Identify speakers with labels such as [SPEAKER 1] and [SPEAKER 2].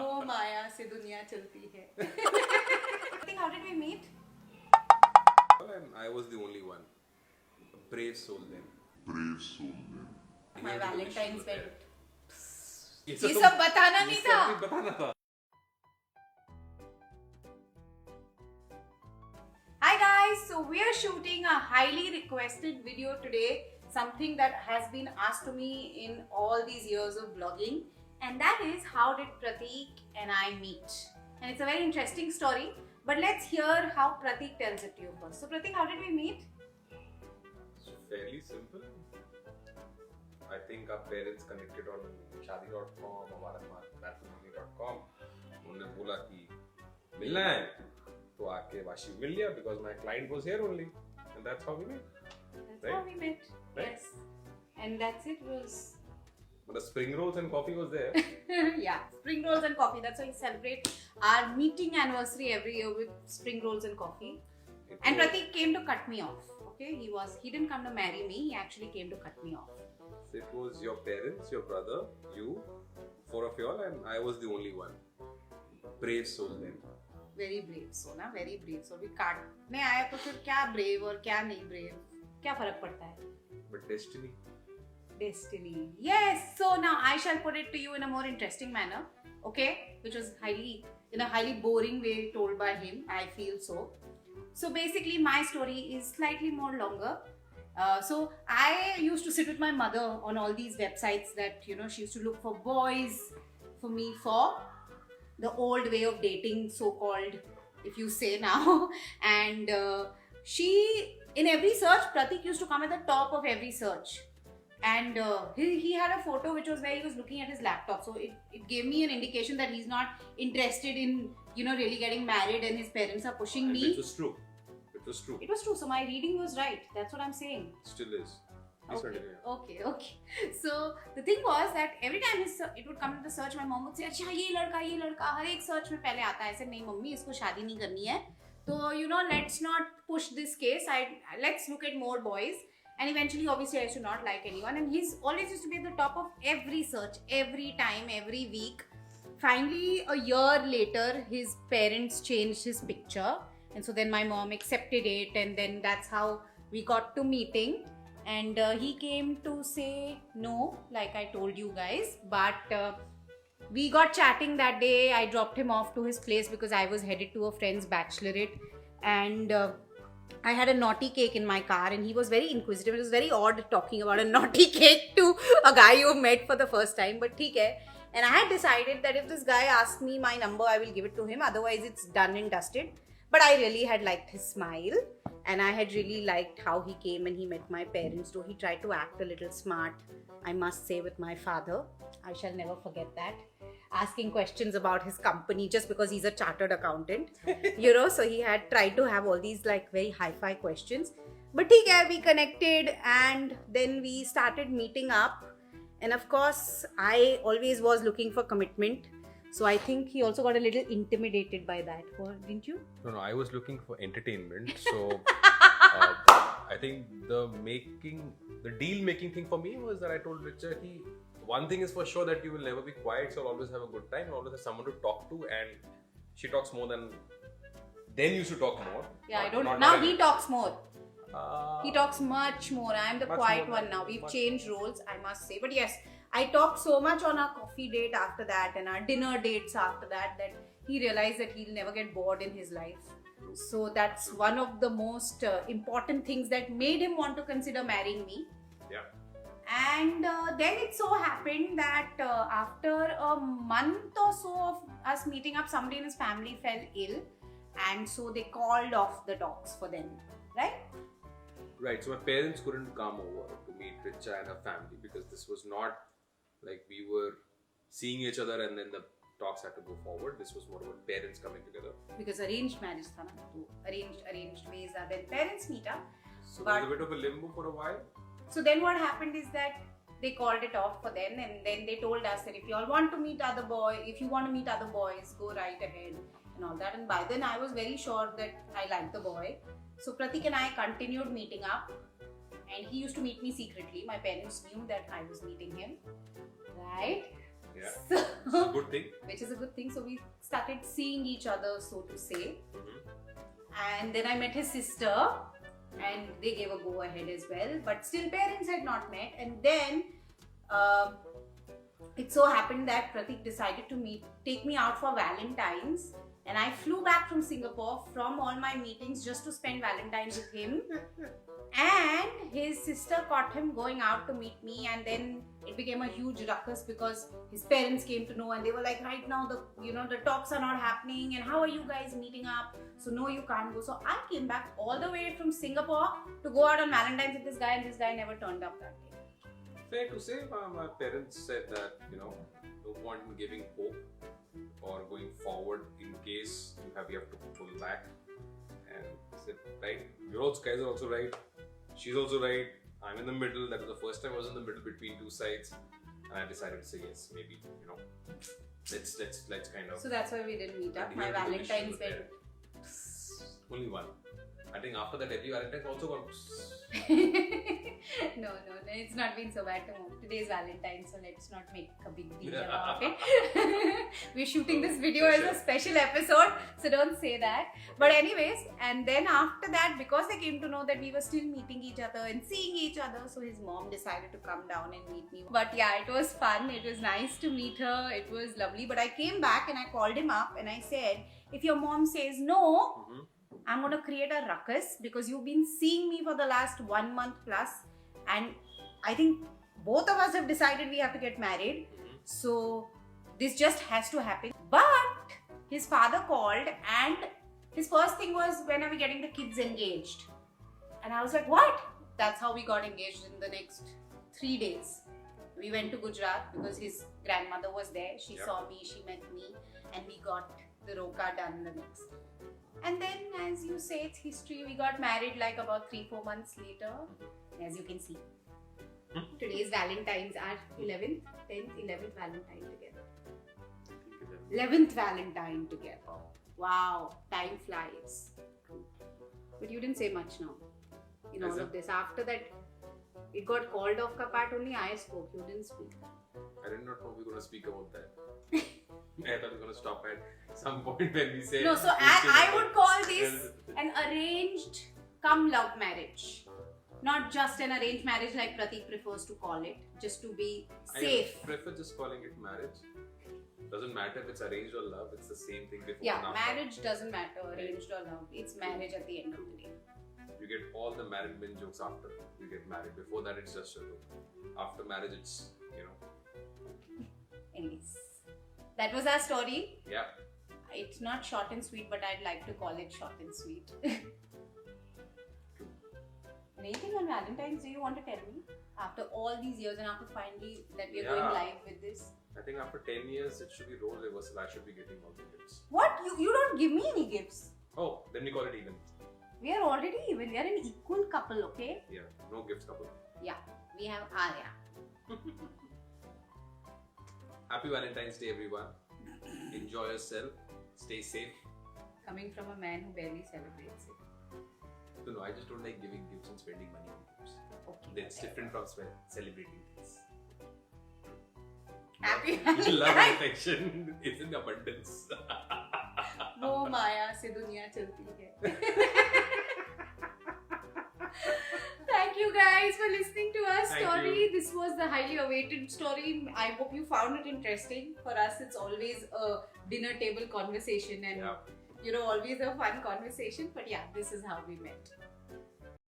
[SPEAKER 1] मोह माया से दुनिया चलती है. I think how did we meet?
[SPEAKER 2] And I was the only one. A brave soul then.
[SPEAKER 1] My Valentine's went.
[SPEAKER 2] ये
[SPEAKER 1] ये सब बताना नहीं था.
[SPEAKER 2] बताना था.
[SPEAKER 1] Hi guys, so we are shooting a highly requested video today, something that has been asked to me in all these years of vlogging, and that is how did Prateek and I meet? And it's a very interesting story, but let's hear how Prateek tells it to you first. So Prateek, how did we meet?
[SPEAKER 2] It's fairly simple. I think our parents connected on shadi.com or matrimony.com. उन्होंने बोला कि मिलना है तो आके वाशी मिल लिया because my client was here only, and that's how we met.
[SPEAKER 1] That's how we met.
[SPEAKER 2] Right.
[SPEAKER 1] Yes. And that's it was.
[SPEAKER 2] But the spring rolls and coffee was there.
[SPEAKER 1] Yeah, spring rolls and coffee. That's why we celebrate our meeting anniversary every year with spring rolls and coffee. And Prateek came to cut me off. Okay, he didn't come to marry me. He actually came to cut me off.
[SPEAKER 2] So it was your parents, your brother, you, four of y'all, and I was the only one. Brave soul then.
[SPEAKER 1] Very brave soul, ना very brave soul. भी काटने आया तो फिर क्या brave और क्या नहीं brave, क्या फर्क पड़ता है?
[SPEAKER 2] But destiny.
[SPEAKER 1] Destiny. Yes. So now I shall put it to you in a more interesting manner, okay? Which was in a highly boring way told by him. I feel so. So basically, my story is slightly more longer. So I used to sit with my mother on all these websites that she used to look for boys for me for the old way of dating, so-called, if you say now. And she, in every search, Prateek used to come at the top of every search. And he had a photo which was where he was looking at his laptop. So it gave me an indication that he's not interested in, really getting married, and his parents are pushing me.
[SPEAKER 2] It was true. It was true.
[SPEAKER 1] It was true. So my reading was right. That's what I'm saying.
[SPEAKER 2] Still is.
[SPEAKER 1] Okay. So the thing was that every time it would come to the search, my mom would say, अच्छा ये लड़का हर एक search में पहले आता है ऐसे, नहीं मम्मी इसको शादी नहीं करनी है, तो let's not push this case. Let's look at more boys. And eventually, obviously, I used to not like anyone, and he's always used to be at the top of every search, every time, every week. Finally, a year later, his parents changed his picture, and so then my mom accepted it, and then that's how we got to meeting. And he came to say no, like I told you guys, but we got chatting that day. I dropped him off to his place because I was headed to a friend's bachelorette, and I had a naughty cake in my car, and he was very inquisitive. It was very odd talking about a naughty cake to a guy you met for the first time, but theek hai. And I had decided that if this guy asks me my number, I will give it to him. Otherwise, it's done and dusted. But I really had liked his smile, and I had really liked how he came and he met my parents too. He tried to act a little smart, I must say, with my father. I shall never forget that. Asking questions about his company just because he's a chartered accountant, so he had tried to have all these like very hi-fi questions. But we connected, and then we started meeting up. And of course, I always was looking for commitment. So I think he also got a little intimidated by that, didn't you?
[SPEAKER 2] No, I was looking for entertainment. So I think the deal-making thing for me was that I told Richard, one thing is for sure that you will never be quiet, so you'll always have a good time, always have someone to talk to, and she talks more than. Then you should talk more.
[SPEAKER 1] Yeah, now he talks more. He talks much more. I am the quiet one now. We've changed roles, I must say. But yes, I talked so much on our coffee date after that and our dinner dates after that he realized that he'll never get bored in his life. So that's one of the most important things that made him want to consider marrying me.
[SPEAKER 2] Yeah.
[SPEAKER 1] And then it so happened that after a month or so of us meeting up, somebody in his family fell ill, and so they called off the talks for them, right?
[SPEAKER 2] Right, so my parents couldn't come over to meet Richa and her family because this was not like we were seeing each other and then the talks had to go forward. This was more about parents coming together.
[SPEAKER 1] Because arranged marriage tha na, arranged ways are when parents meet up.
[SPEAKER 2] So there was a bit of a limbo for a while.
[SPEAKER 1] So then what happened is that they called it off for them, and then they told us that if you all want to meet other boys, go right ahead and all that. And by then I was very sure that I liked the boy. So Prateek and I continued meeting up, and he used to meet me secretly. My parents knew that I was meeting him, right?
[SPEAKER 2] Yeah.
[SPEAKER 1] So,
[SPEAKER 2] It's a good thing.
[SPEAKER 1] which is a good thing. So we started seeing each other, so to say. And then I met his sister, and they gave a go ahead as well. But still, parents had not met. And then it so happened that Prateek decided to take me out for Valentine's. And I flew back from Singapore from all my meetings just to spend Valentine's with him. And his sister caught him going out to meet me, and then it became a huge ruckus because his parents came to know, and they were like, right now the talks are not happening, and how are you guys meeting up? So no, you can't go. So I came back all the way from Singapore to go out on Valentine's with this guy, and this guy never turned up that day.
[SPEAKER 2] Fair to say, my parents said that, no point in giving hope or going forward in case you have to pull back. And I said, right, guys are also right. She's also right. I'm in the middle. That was the first time I was in the middle between two sides, and I decided to say yes. Maybe let's kind of.
[SPEAKER 1] So that's why we didn't meet up. My Valentine's went.
[SPEAKER 2] Only one. I think after that every Valentine's also gone.
[SPEAKER 1] No, it's not been so bad. Today's Valentine's, so let's not make a big deal about it. We're shooting this video as a special episode, so don't say that. But anyways, and then after that, because they came to know that we were still meeting each other and seeing each other, so his mom decided to come down and meet me. But yeah, it was fun. It was nice to meet her. It was lovely. But I came back and I called him up and I said, if your mom says no, I'm going to create a ruckus because you've been seeing me for the last 1 month plus, and I think both of us have decided we have to get married. So this just has to happen. But his father called and his first thing was, when are we getting the kids engaged? And I was like, what? That's how we got engaged in the next 3 days. We went to Gujarat because his grandmother was there. She saw me, she met me, and we got the roka done the next. And then, as you say, it's history. We got married like about 3-4 months later, as you can see. Today's Valentine's are 11th, 10th, 11th Valentine together. 11th Valentine together. Wow, time flies. But you didn't say much now in all of this. After that, it got called off kapat, only I spoke. You didn't speak.
[SPEAKER 2] I did not know we were going to speak about that. I thought we were going to stop at some point when we say.
[SPEAKER 1] No, so I would call this an arranged cum love marriage. Not just an arranged marriage like Prateek prefers to call it, just to be safe.
[SPEAKER 2] I prefer just calling it marriage. Doesn't matter if it's arranged or love, it's the same thing before.
[SPEAKER 1] Yeah, marriage doesn't matter, arranged or love. It's marriage at the end of the day.
[SPEAKER 2] You get all the married men jokes after you get married. Before that, it's just a joke. After marriage, it's,
[SPEAKER 1] Anyways, that was our story.
[SPEAKER 2] Yeah.
[SPEAKER 1] It's not short and sweet, but I'd like to call it short and sweet. Anything on Valentine's do you want to tell me? After all these years and after finally that we're going live with this.
[SPEAKER 2] I think after 10 years, it should be role reversal. I should be getting all the gifts.
[SPEAKER 1] What? You don't give me any gifts.
[SPEAKER 2] Oh, then we call it even.
[SPEAKER 1] We are already even. We are an equal couple, okay?
[SPEAKER 2] Yeah, no gifts couple.
[SPEAKER 1] Yeah, we have Arya.
[SPEAKER 2] Happy Valentine's Day, everyone. Enjoy yourself. Stay safe.
[SPEAKER 1] Coming from a man who barely celebrates it.
[SPEAKER 2] No, I just don't like giving gifts and spending money on gifts.
[SPEAKER 1] Okay.
[SPEAKER 2] That's different from celebrating things.
[SPEAKER 1] Happy Valentine's.
[SPEAKER 2] Love and affection is in abundance.
[SPEAKER 1] वो माया से दुनिया चलती है. Thank you guys for listening to our story. This was the highly awaited story. I hope you found it interesting. For us, it's always a dinner table conversation and always a fun conversation. But yeah, this is how we met.